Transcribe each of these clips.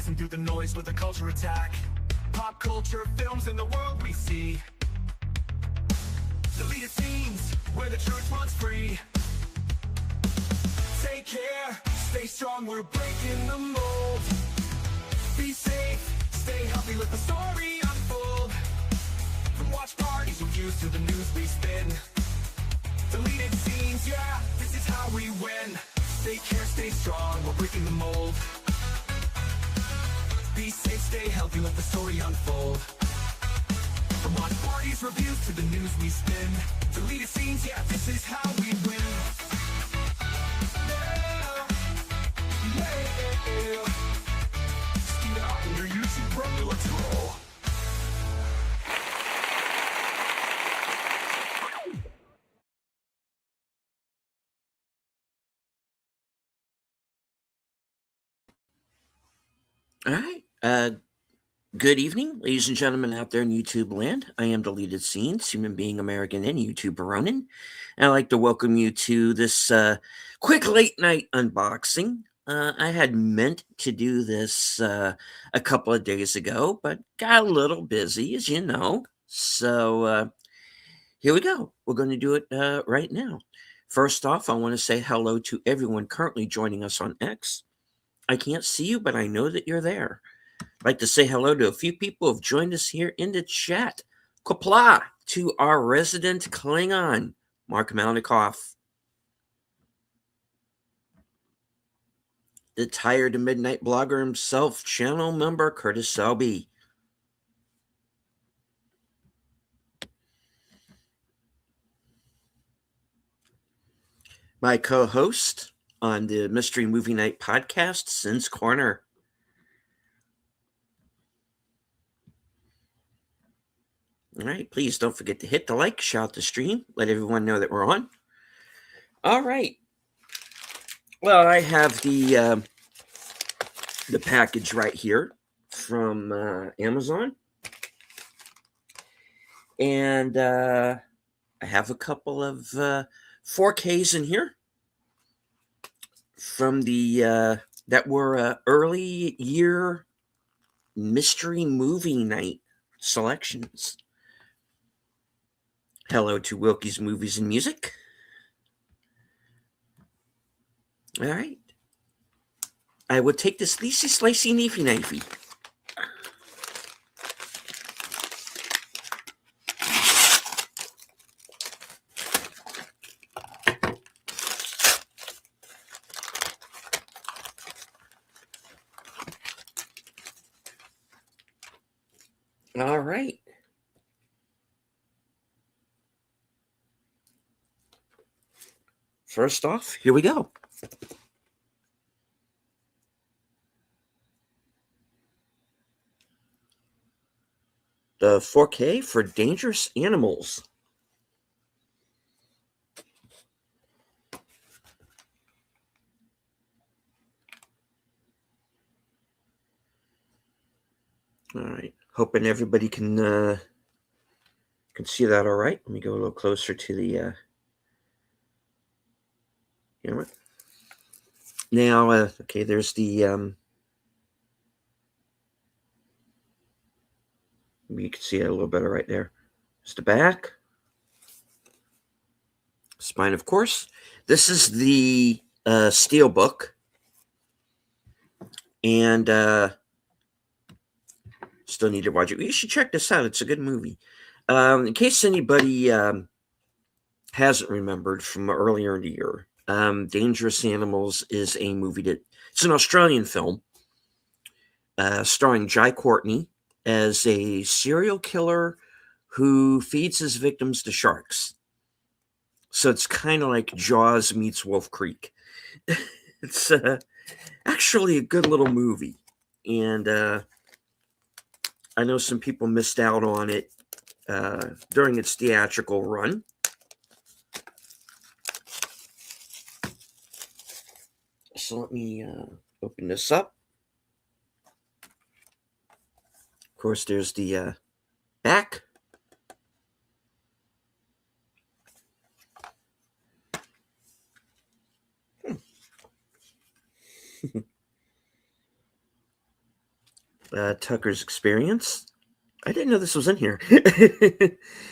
Blasting through the noise with a culture attack. Pop culture, films, and the world we see. Deleted scenes, where the truth runs free. Take care, stay strong, we're breaking the mold. Be safe, stay healthy, let the story unfold. From watch parties, reviews, to the news we spin. Deleted scenes, yeah, this is how we win. Take care, stay strong, we're breaking the mold. Be safe, stay healthy, let the story unfold. From watch parties, reviews, to the news we spin. Deleted scenes, yeah, this is how we win. Yeah. Skeet out in your YouTube, brother, let's roll. All right. Good evening, ladies and gentlemen out there in YouTube land. I am Deleted Scenes, human being American and YouTuber Ronan. And I'd like to welcome you to this quick late night unboxing. I had meant to do this a couple of days ago, but got a little busy, as you know. So here we go. We're going to do it right now. First off, I want to say hello to everyone currently joining us on X. I can't see you, but I know that you're there. I'd like to say hello to a few people who have joined us here in the chat. Qapla' to our resident Klingon, Mark Malnikoff. The Tired to Midnight blogger himself, channel member Curtis Selby. My co-host on the Mystery Movie Night podcast, Sin's Corner. All right, please don't forget to hit the like, shout the stream, let everyone know that we're on. All right. Well, I have the package right here from Amazon. And I have a couple of 4Ks in here from the that were early year mystery movie night selections. Hello to Wilkie's Movies and Music. All right. I will take this Leasy Slicey Neefy Knifey. All right. First off, here we go. The 4K for Dangerous Animals. All right. Hoping everybody can see that all right. Let me go a little closer to the camera. Now, okay, there's the you can see it a little better right there. There's the back. Spine, of course. This is the steel book. And still need to watch it. You should check this out. It's a good movie. In case anybody hasn't remembered from earlier in the year, Dangerous Animals is a movie it's an Australian film starring Jai Courtney as a serial killer who feeds his victims to sharks. So it's kind of like Jaws meets Wolf Creek. It's actually a good little movie. And I know some people missed out on it during its theatrical run. So let me open this up. Of course, there's the back. Tucker's Experience. I didn't know this was in here.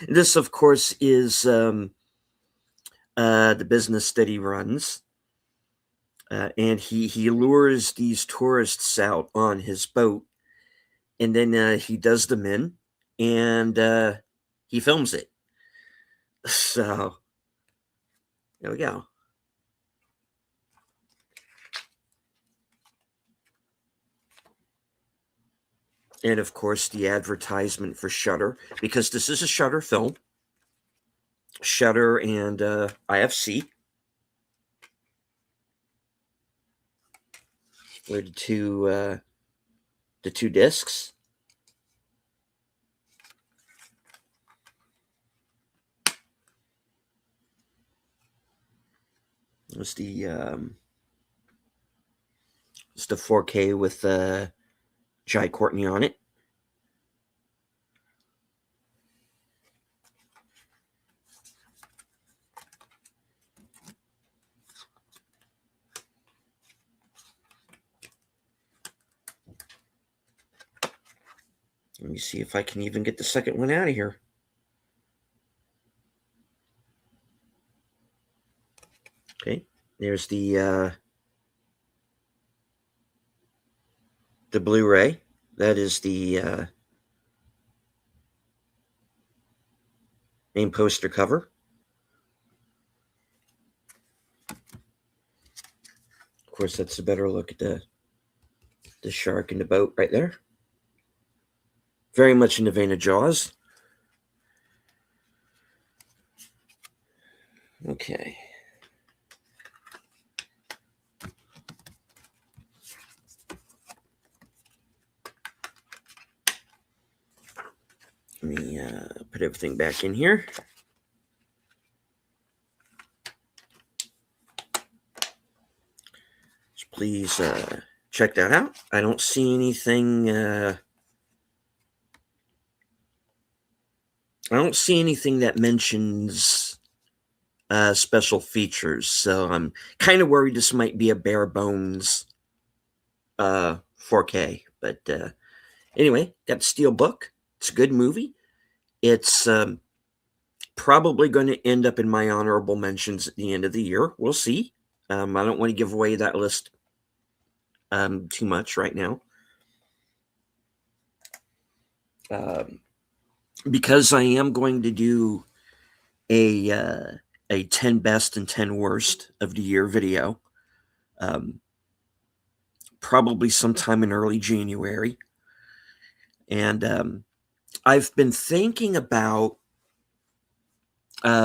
This, of course, is the business that he runs. And he lures these tourists out on his boat, and then he does them in, and he films it. So there we go. And of course, the advertisement for Shudder, because this is a Shudder film. Shudder and IFC were the two discs. It was the 4K with Jai Courtney on it. Let me see if I can even get the second one out of here. Okay, there's the Blu-ray. That is the main poster cover. Of course, that's a better look at the shark in the boat right there. Very much in the vein of Jaws. Okay. Let me put everything back in here. So please check that out. I don't see anything. I don't see anything that mentions special features, so I'm kind of worried this might be a bare bones 4K. But anyway, got the Steel Book. It's a good movie. It's probably going to end up in my honorable mentions at the end of the year. We'll see. I don't want to give away that list too much right now. Because I am going to do a 10 best and 10 worst of the year video, probably sometime in early January. And I've been thinking about,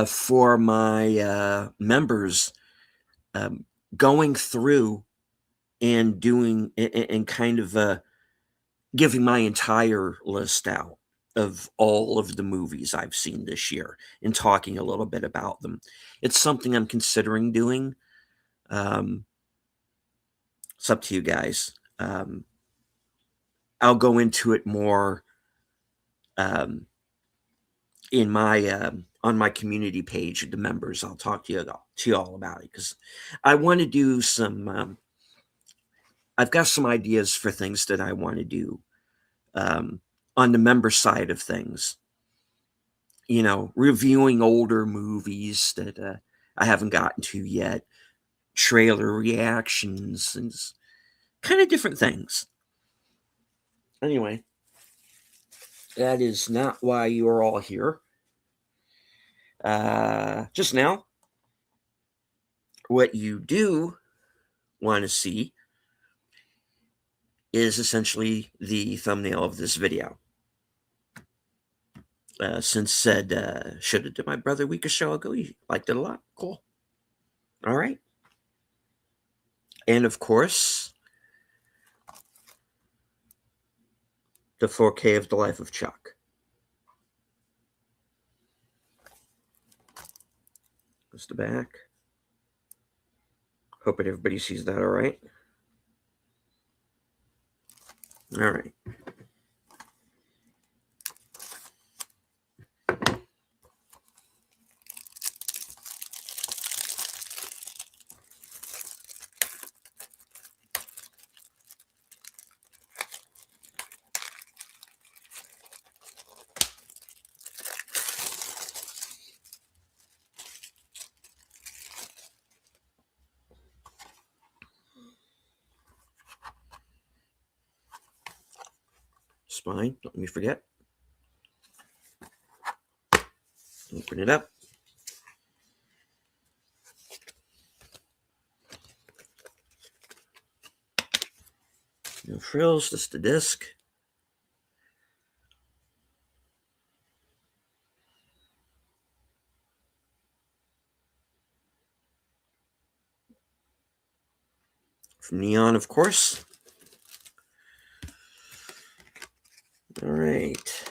for my members, going through and doing and kind of giving my entire list out of all of the movies I've seen this year and talking a little bit about them. It's something I'm considering doing. It's up to you guys. I'll go into it more in my on my community page of the members. I'll talk to you all about it, because I want to do some. I've got some ideas for things that I want to do on the member side of things. You know, reviewing older movies that I haven't gotten to yet, trailer reactions, and kind of different things. Anyway, that is not why you are all here. Just now, what you do want to see is essentially the thumbnail of this video. Since said, showed it to my brother a week or so ago. He liked it a lot. Cool. All right. And of course, the 4K of The Life of Chuck. That's the back. Hoping everybody sees that all right. All right. spine. Don't let me forget. Open it up. No frills, just the disc. From Neon, of course. All right.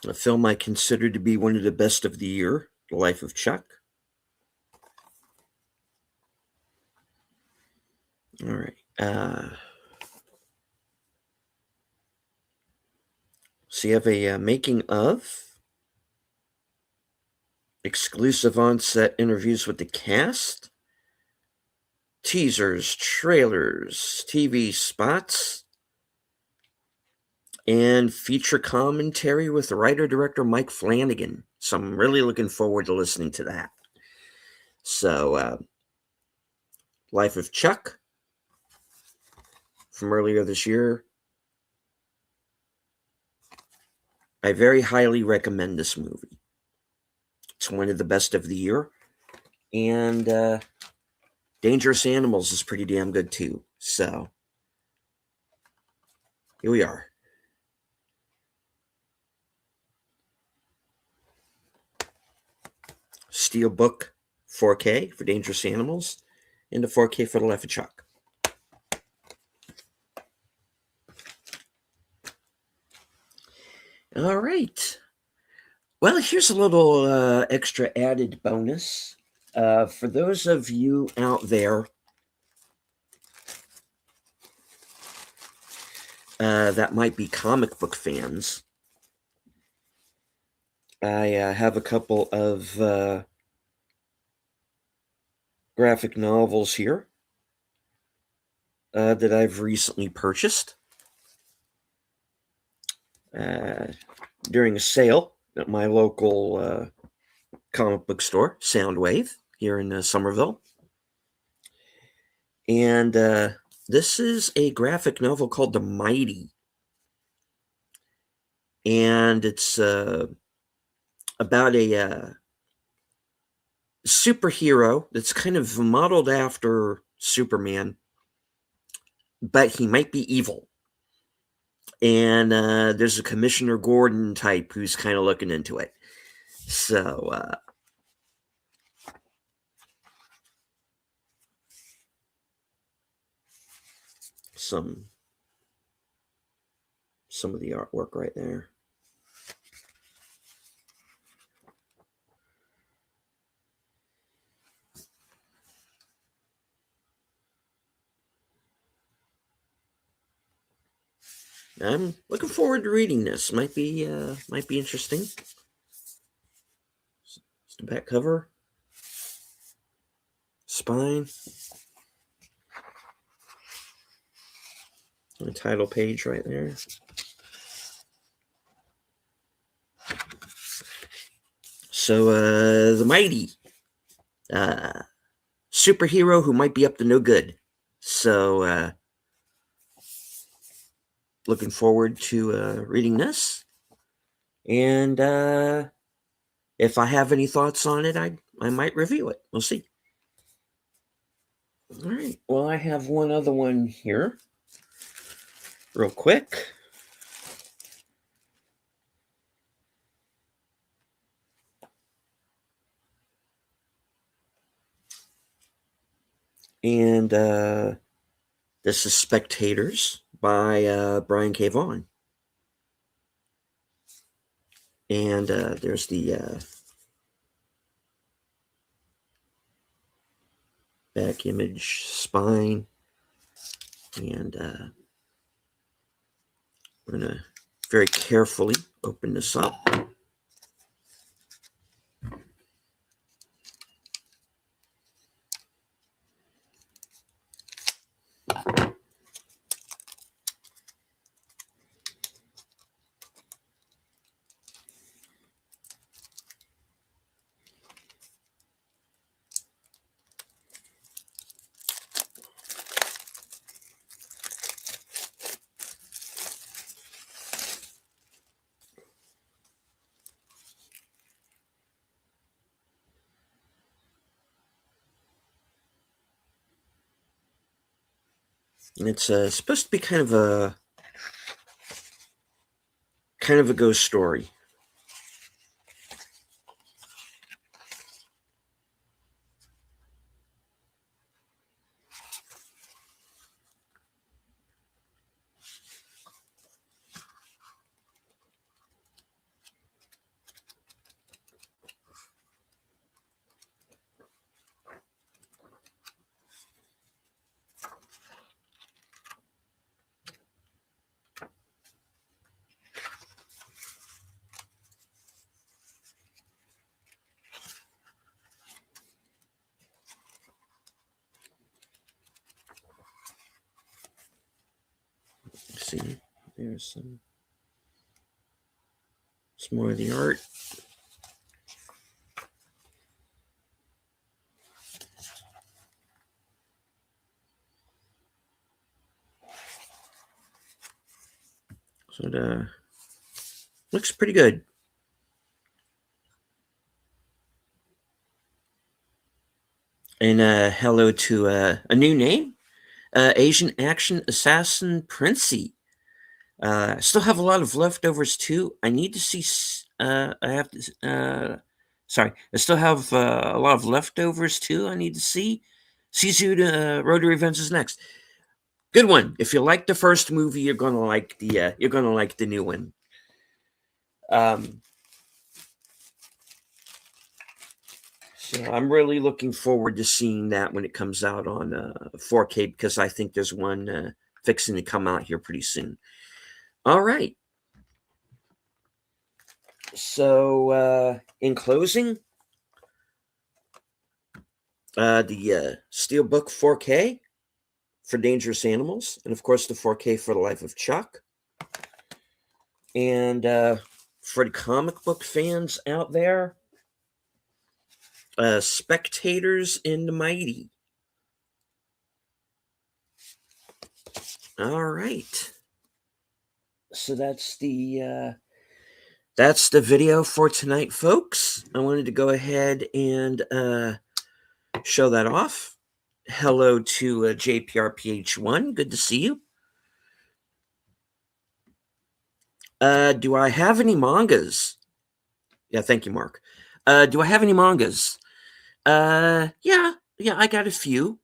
A film I consider to be one of the best of the year, The Life of Chuck. All right. So you have a making of, exclusive on-set interviews with the cast, teasers, trailers, TV spots, and feature commentary with writer-director Mike Flanagan. So I'm really looking forward to listening to that. So, Life of Chuck from earlier this year. I very highly recommend this movie. It's one of the best of the year. And Dangerous Animals is pretty damn good too. So, here we are. Steelbook 4K for Dangerous Animals, and the 4K for The Life of Chuck. All right. Well, here's a little extra added bonus. For those of you out there that might be comic book fans, I have a couple of graphic novels here that I've recently purchased during a sale at my local comic book store, Soundwave, here in Somerville. And this is a graphic novel called The Mighty. And it's about a superhero that's kind of modeled after Superman, but he might be evil. And there's a Commissioner Gordon type who's kind of looking into it. So, some of the artwork right there. I'm looking forward to reading this. Might be interesting. It's the back cover, spine, the title page right there. So, The Mighty, superhero who might be up to no good. So, looking forward to reading this. And if I have any thoughts on it, I might review it. We'll see. All right. Well, I have one other one here, real quick. And this is Spectators by Brian K. Vaughan. And there's the back image, spine. And I'm going to very carefully open this up. It's supposed to be kind of a ghost story. Let's see, there's some more of the art. So it looks pretty good. And hello to a new name, Asian Action Assassin Princey. I still have a lot of leftovers too. I need to see. I have to. Sorry, I still have a lot of leftovers too. I need to see. Sees you to Rotary Events is next. Good one. If you like the first movie, you're gonna like the new one. So I'm really looking forward to seeing that when it comes out on 4K because I think there's one fixing to come out here pretty soon. All right. So in closing, the Steelbook 4K for Dangerous Animals, and of course the 4K for The Life of Chuck. And for the comic book fans out there, Spectators in the Mighty. All right. So that's the video for tonight, folks. I wanted to go ahead and show that off. Hello to JPRPH1. Good to see you. Do I have any mangas? Yeah, thank you, Mark. Do I have any mangas? Yeah, I got a few.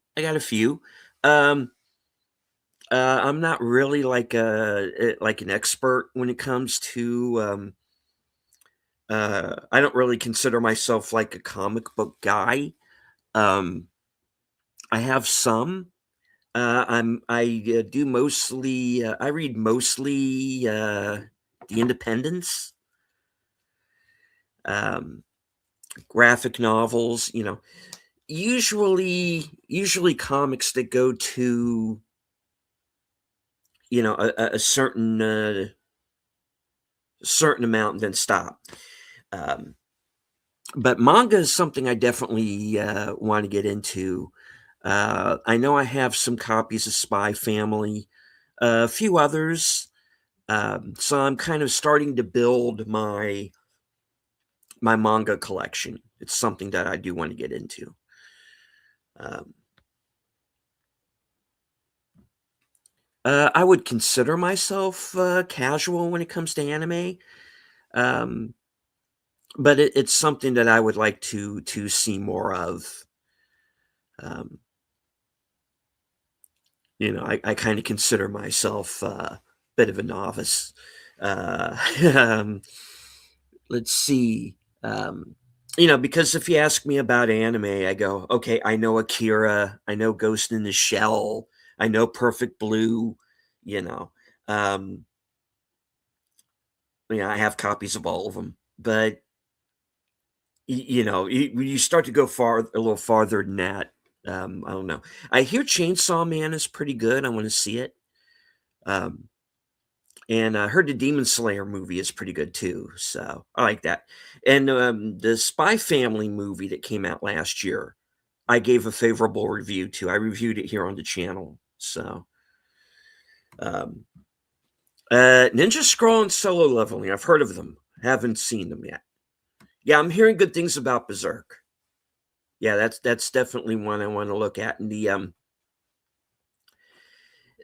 I'm not really like an expert when it comes to I don't really consider myself like a comic book guy. I have some. I do mostly. I read mostly the Independents, graphic novels. Usually comics that go to a certain amount and then stop. But manga is something I definitely want to get into. I know I have some copies of Spy Family, a few others. So I'm kind of starting to build my manga collection. It's something that I do want to get into. I would consider myself casual when it comes to anime, but it's something that I would like to see more of. I kind of consider myself a bit of a novice. Let's see. Because if you ask me about anime, I go, okay, I know Akira, I know Ghost in the Shell, I know Perfect Blue, you know. Um, I have copies of all of them, but when you start to go a little farther than that, I don't know. I hear Chainsaw Man is pretty good. I want to see it. And I heard the Demon Slayer movie is pretty good too, so I like that. And the Spy Family movie that came out last year, I gave a favorable review to. I reviewed it here on the channel. So, Ninja Scroll and Solo Leveling, I've heard of them, haven't seen them yet. Yeah, I'm hearing good things about Berserk. Yeah, that's definitely one I want to look at. And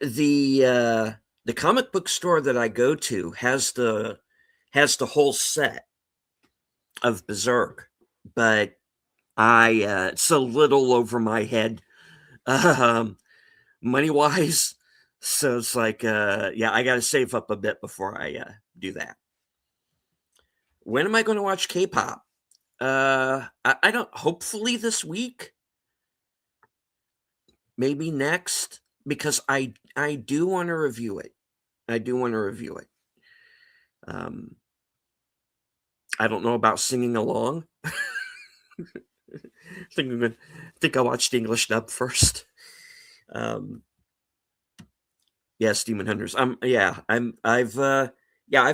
the comic book store that I go to has the whole set of Berserk, but it's a little over my head, um, money wise. So it's like, yeah, I got to save up a bit before I do that. When am I going to watch K-pop? I don't. Hopefully this week, maybe next, because I do want to review it. I do want to review it. Um, I don't know about singing along. think I watched the English dub first. Um, yes, Demon Hunters. I've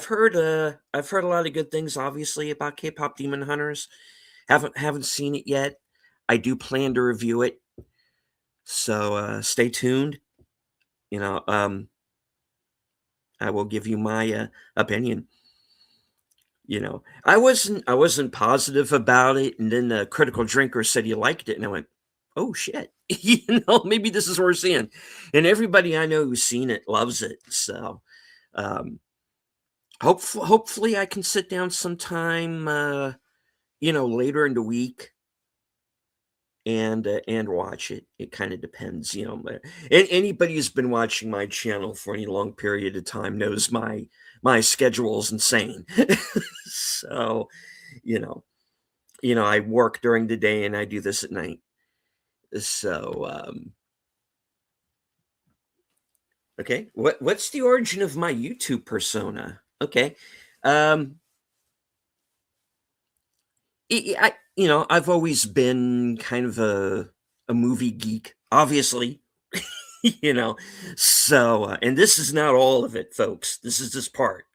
heard a lot of good things, obviously, about K-pop Demon Hunters. Haven't seen it yet. I do plan to review it, so stay tuned. You know, I will give you my opinion. You know, I wasn't positive about it, and then the Critical Drinker said he liked it, and I went, "Oh shit!" Maybe this is what we're seeing. And everybody I know who's seen it loves it. So, um, hopefully, I can sit down sometime, later in the week and watch it. It kind of depends, And anybody who's been watching my channel for any long period of time knows my schedule is insane. So, you know, I work during the day and I do this at night. So, okay, what's the origin of my YouTube persona? Okay, um, I've always been kind of a movie geek, obviously. you know, so and this is not all of it, folks. This is this part.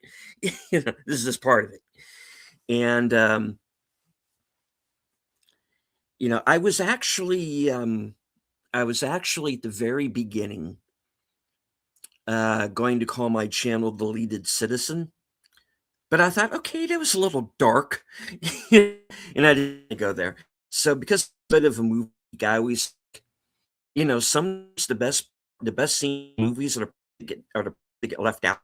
This is this part of it, and I was actually at the very beginning going to call my channel Deleted Citizen, but I thought, okay, that was a little dark, and I didn't go there. So because I'm a bit of a movie guy, I always, sometimes the best scene in movies are to get left out.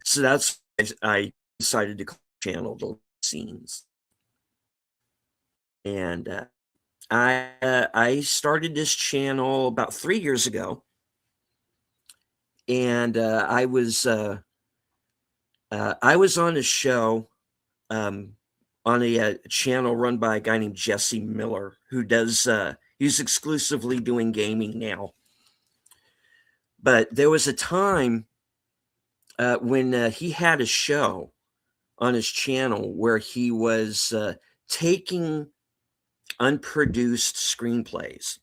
So that's I decided to call the channel Deleted Scenes, and I started this channel about 3 years ago, and I was on a show, on a channel run by a guy named Jesse Miller, who does he's exclusively doing gaming now. But there was a time when he had a show on his channel where he was taking unproduced screenplays,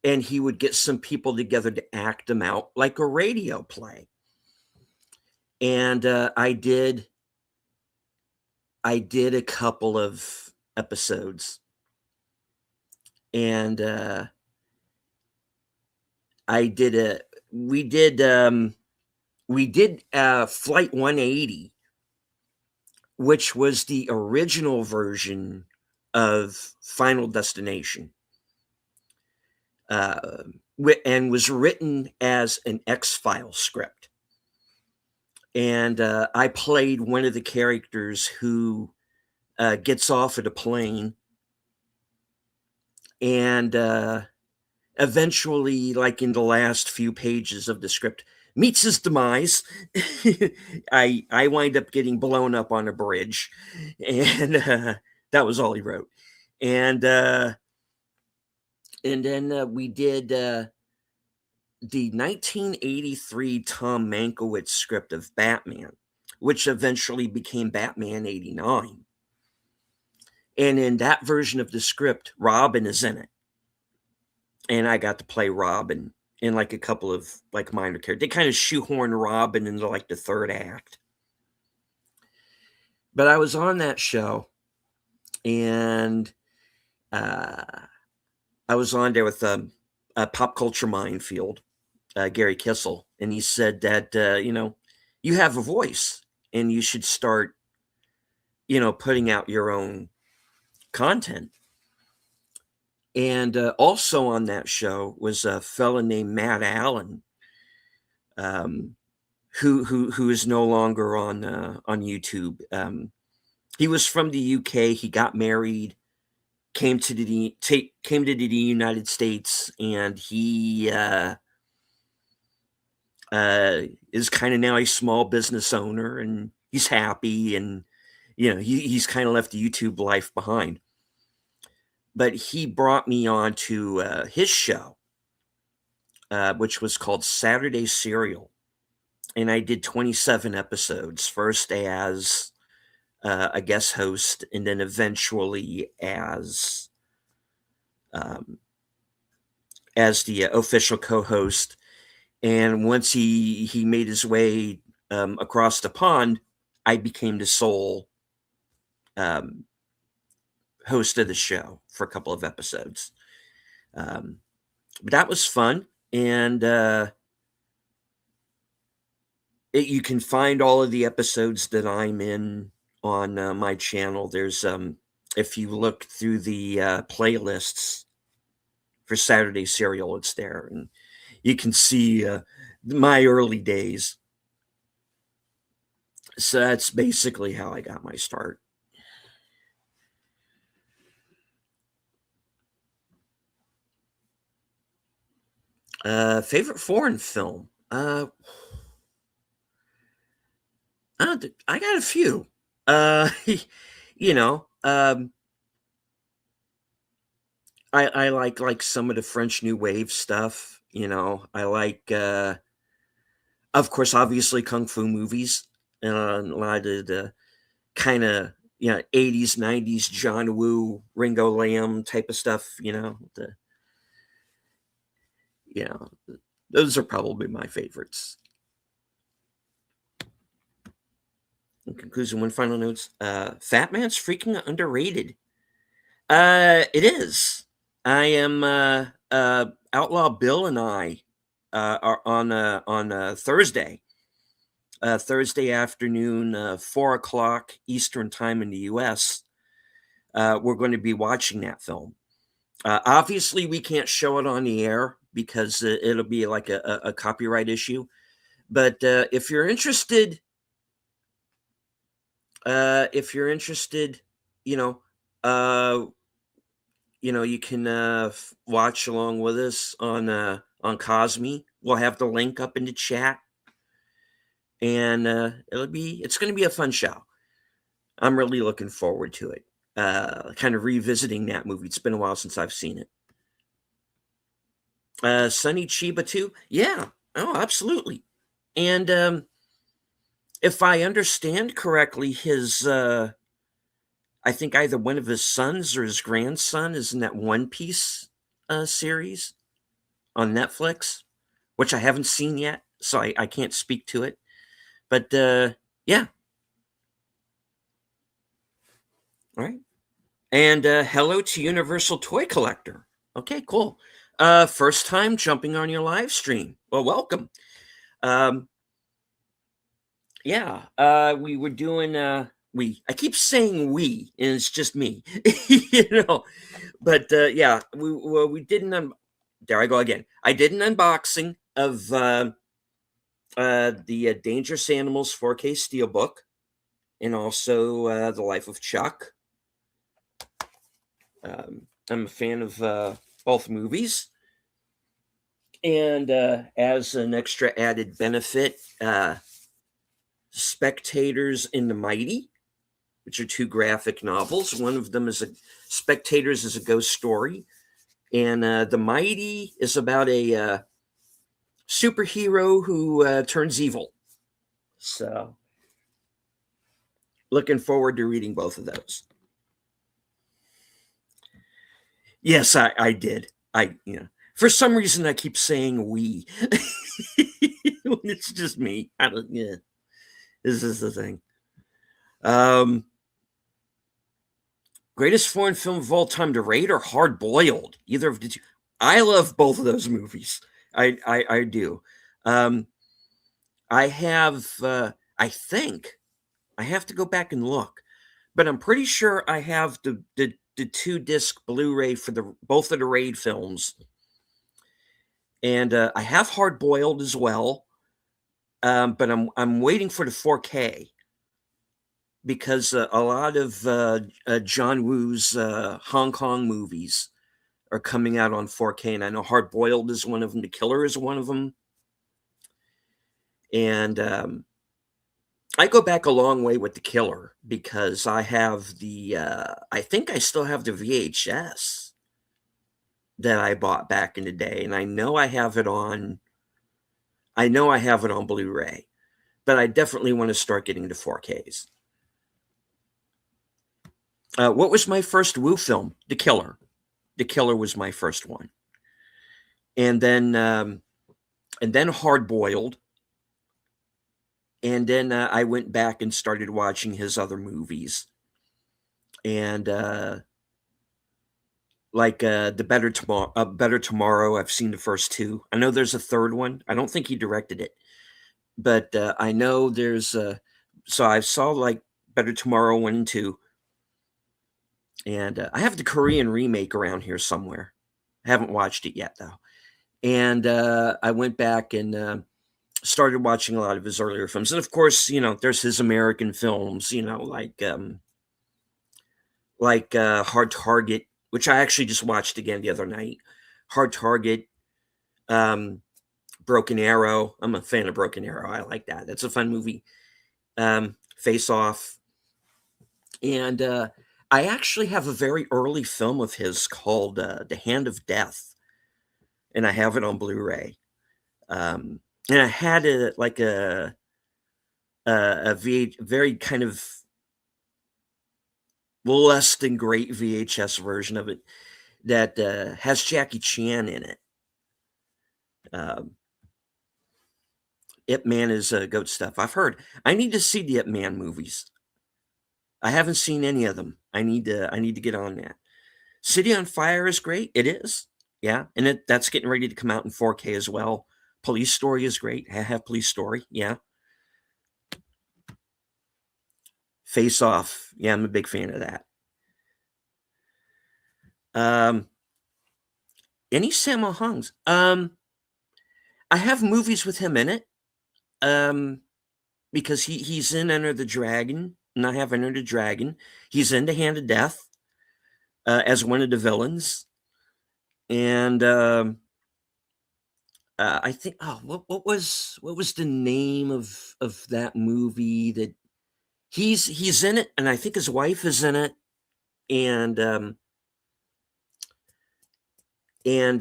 and he would get some people together to act them out like a radio play. And I did a couple of episodes, and we did Flight 180, which was the original version of Final Destination, and was written as an X-File script. And I played one of the characters who gets off at a plane, and eventually, like in the last few pages of the script, meets his demise. I wind up getting blown up on a bridge, and that was all he wrote. And then we did the 1983 Tom Mankiewicz script of Batman, which eventually became Batman 89. And in that version of the script, Robin is in it. And I got to play Robin in like a couple of like minor characters. They kind of shoehorn Robin into like the third act. But I was on that show, and I was on there with a Pop Culture Minefield, Gary Kissel, and he said that you have a voice and you should start putting out your own content. And also on that show was a fella named Matt Allen, um, who is no longer on YouTube. He was from the UK. He got married, came to the United States, and he is kind of now a small business owner, and he's happy, and he's kind of left the YouTube life behind. But he brought me on to his show, which was called Saturday Serial, and I did 27 episodes, first as a guest host, and then eventually um, as the official co-host. And once he made his way across the pond, I became the sole um, host of the show for a couple of episodes. But that was fun, and you can find all of the episodes that I'm in on my channel. There's if you look through the playlists for Saturday Serial, it's there, and you can see my early days. So that's basically how I got my start. Favorite foreign film? I got a few. you know, I like some of the French New Wave stuff. I like, of course, obviously kung fu movies, and a lot of the kind of 80s, 90s John Woo, Ringo Lam type of stuff. You know, those are probably my favorites. In conclusion, one final notes. Fat Man's freaking underrated. It is. I am Outlaw Bill and I are on Thursday. Thursday afternoon, 4 o'clock Eastern time in the US. We're going to be watching that film. Obviously, we can't show it on the air because it'll be like a copyright issue. But if you're interested, you know, you can watch along with us on Cosme. We'll have the link up in the chat, and it's going to be a fun show. I'm really looking forward to it. Kind of revisiting that movie. It's been a while since I've seen it. Sonny Chiba too. Yeah. Oh, absolutely. And if I understand correctly, his I think either one of his sons or his grandson is in that One Piece series on Netflix, which I haven't seen yet, so I can't speak to it. But yeah. All right. And hello to Universal Toy Collector. Okay, cool. First time jumping on your live stream. Well, welcome. Yeah, we were doing I keep saying we, and it's just me. But yeah, we did there I go again. I did an unboxing of the Dangerous Animals 4K Steelbook, and also The Life of Chuck. I'm a fan of both movies. And as an extra added benefit, Spectators in the Mighty, which are two graphic novels. One of them is Spectators is a ghost story, and The Mighty is about a superhero who turns evil. So, looking forward to reading both of those. Yes, I did. For some reason I keep saying we. It's just me. This is the thing. Greatest foreign film of all time to rate or Hard Boiled? Either of the two. I love both of those movies. I do. I have. I think I have to go back and look, but I'm pretty sure I have the the 2-disc Blu-ray for both of the Raid films. And I have Hard Boiled as well, but I'm waiting for the 4K because a lot of John Woo's Hong Kong movies are coming out on 4K, and I know Hard Boiled is one of them. The Killer is one of them. And I go back a long way with The Killer because I have I think I still have the VHS that I bought back in the day, and I know I have it on Blu-ray, but I definitely want to start getting the 4Ks. What was my first Woo film? The Killer. The Killer was my first one. And then Hard Boiled. And then I went back and started watching his other movies. And the Better Tomorrow, I've seen the first two. I know there's a third one. I don't think he directed it. But I know there's so I saw like Better Tomorrow 1 and 2. And I have the Korean remake around here somewhere. I haven't watched it yet, though. And I went back and started watching a lot of his earlier films. And, of course, there's his American films, like Hard Target, which I actually just watched again the other night. Hard Target, Broken Arrow. I'm a fan of Broken Arrow. I like that. That's a fun movie. Face Off. And I actually have a very early film of his called The Hand of Death, and I have it on Blu-ray. And I had a very kind of less than great VHS version of it that has Jackie Chan in it. Ip Man is goat stuff. I've heard. I need to see the Ip Man movies. I haven't seen any of them. I need to get on that. City on Fire is great. It is. Yeah. And that's getting ready to come out in 4K as well. Police Story is great. I have Police Story. Yeah. Face Off. Yeah, I'm a big fan of that. Any Sammo Hungs? I have movies with him in it. Because he's in Enter the Dragon, and I have Enter the Dragon. He's in The Hand of Death as one of the villains. And I think what was the name of that movie that he's in it, and I think his wife is in it, and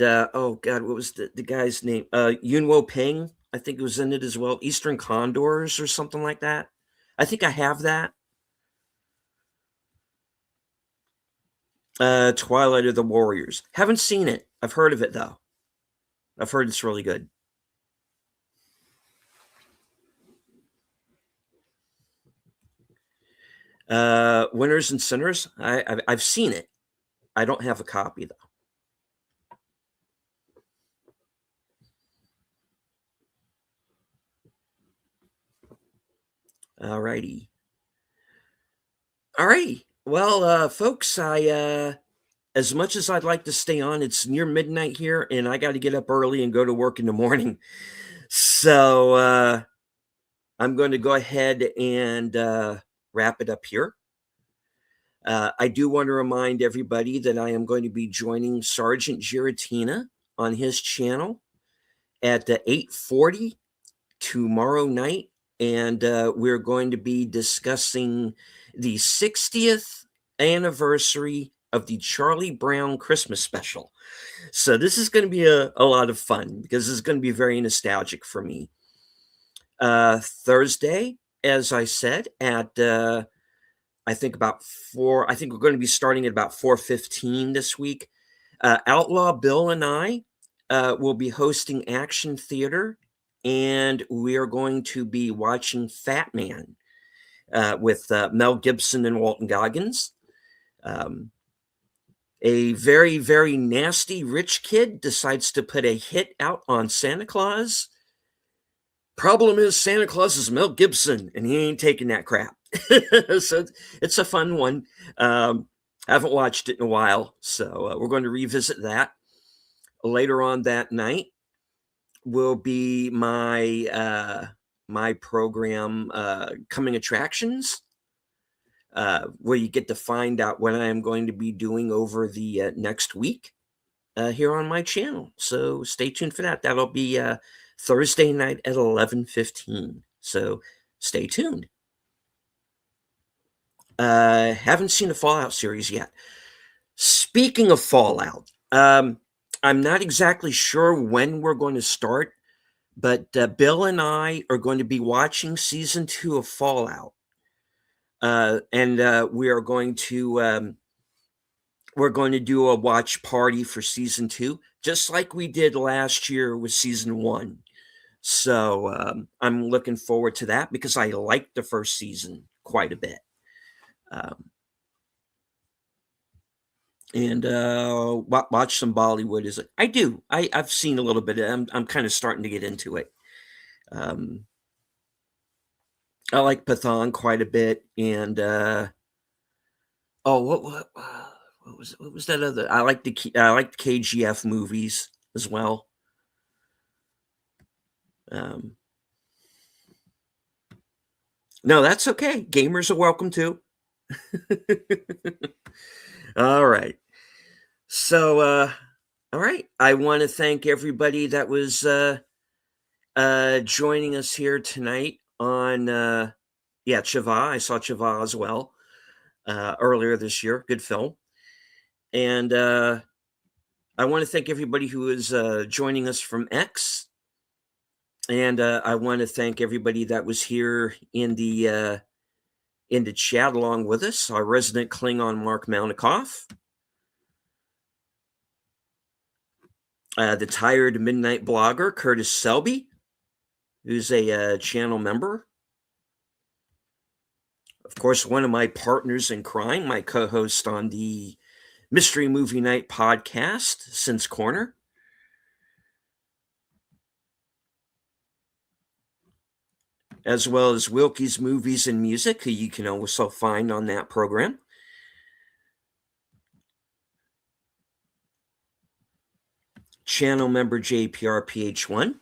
oh god, what was the guy's name? Yuen Woo-ping, I think it was in it as well. Eastern Condors or something like that. I think I have that. Twilight of the Warriors. Haven't seen it. I've heard of it though. I've heard it's really good. Winners and Sinners. I've seen it. I don't have a copy though. Alrighty. Alrighty. Well, folks, as much as I'd like to stay on, it's near midnight here, and I got to get up early and go to work in the morning. So I'm going to go ahead and wrap it up here. I do want to remind everybody that I am going to be joining Sergeant Giratina on his channel at 8:40 tomorrow night. And we're going to be discussing the 60th anniversary of the Charlie Brown Christmas special. So this is going to be a lot of fun because it's going to be very nostalgic for me. Thursday, as I said, at I think about 4. I think we're going to be starting at about 4:15 this week. Outlaw Bill and I will be hosting Action Theater. And we are going to be watching Fat Man with Mel Gibson and Walton Goggins. A very, very nasty rich kid decides to put a hit out on Santa Claus. Problem is, Santa Claus is Mel Gibson, and he ain't taking that crap. So it's a fun one. I haven't watched it in a while, so we're going to revisit that. Later on that night will be my program, Coming Attractions, where you get to find out what I am going to be doing over the next week here on my channel. So stay tuned for that. That'll be Thursday night at 11:15. So stay tuned. Haven't seen the Fallout series yet. Speaking of Fallout, I'm not exactly sure when we're going to start, but Bill and I are going to be watching season 2 of Fallout, and we are going to we're going to do a watch party for season 2, just like we did last year with season 1. So I'm looking forward to that because I liked the first season quite a bit. And watch some Bollywood. Is it? I do. I've seen a little bit. I'm kind of starting to get into it. I like Pathan quite a bit, and what was that other? I like the KGF movies as well. No, that's okay. Gamers are welcome too. All right. So, all right. I want to thank everybody that was joining us here tonight on Chiva. I saw Chiva as well earlier this year. Good film. And I want to thank everybody who is joining us from X. And I want to thank everybody that was here in the chat along with us. Our resident Klingon, Mark Malnikoff. The Tired Midnight Blogger, Curtis Selby, who's a channel member. Of course, one of my partners in crime, my co-host on the Mystery Movie Night podcast, Since Corner. As well as Wilkie's Movies and Music, who you can also find on that program. Channel member JPRPH1.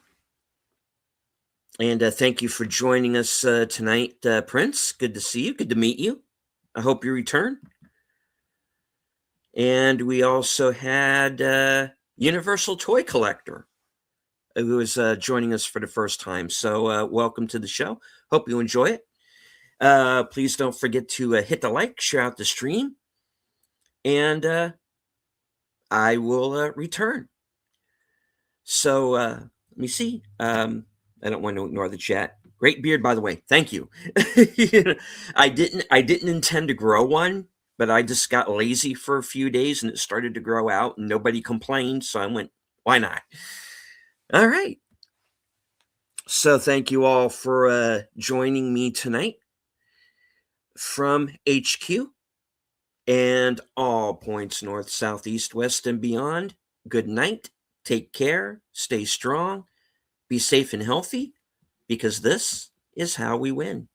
And thank you for joining us tonight, Prince. Good to see you. Good to meet you. I hope you return. And we also had Universal Toy Collector, who is joining us for the first time. So welcome to the show. Hope you enjoy it. Please don't forget to hit the like, share out the stream, and I will return. So let me see. I don't want to ignore the chat. Great beard, by the way. Thank you. I didn't intend to grow one, but I just got lazy for a few days and it started to grow out and nobody complained. So I went, why not? All right. So thank you all for joining me tonight from HQ and all points north, south, east, west, and beyond. Good night. Take care. Stay strong. Be safe and healthy, because this is how we win.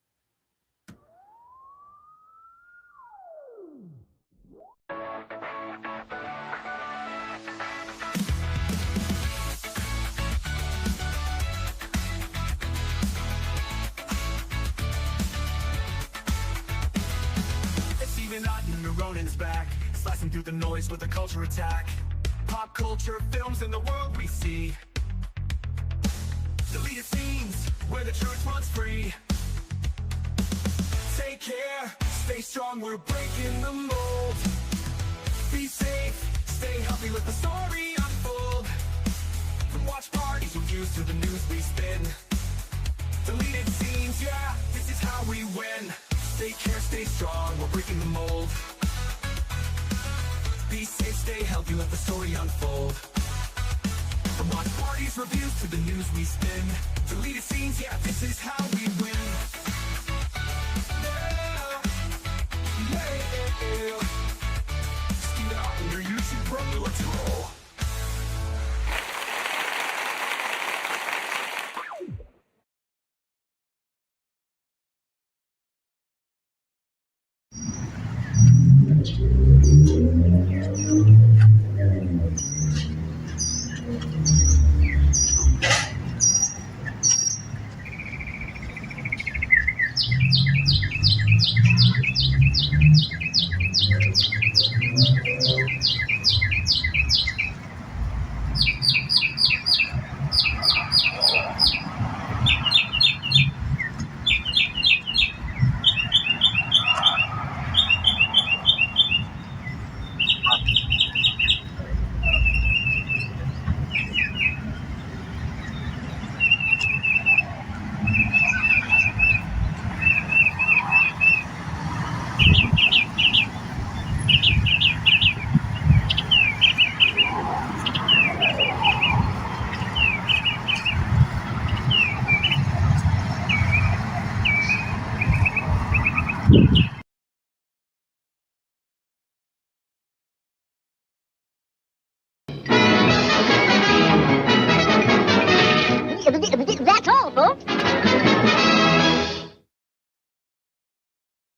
Steven Otten, Ronin's back, slicing through the noise with a culture attack. Pop culture, films in the world we see. Deleted scenes where the truth runs free. Take care, stay strong, we're breaking the mold. Be safe, stay healthy, let the story unfold. From watch parties we use to the news we spin. Deleted scenes, yeah, this is how we win. Take care, stay strong, we're breaking the mold. Be safe, stay healthy, let the story unfold. From watch parties, reviews to the news we spin. Deleted scenes, yeah, this is how we win. Yeah. Steven Otten, your YouTube promo, let's roll.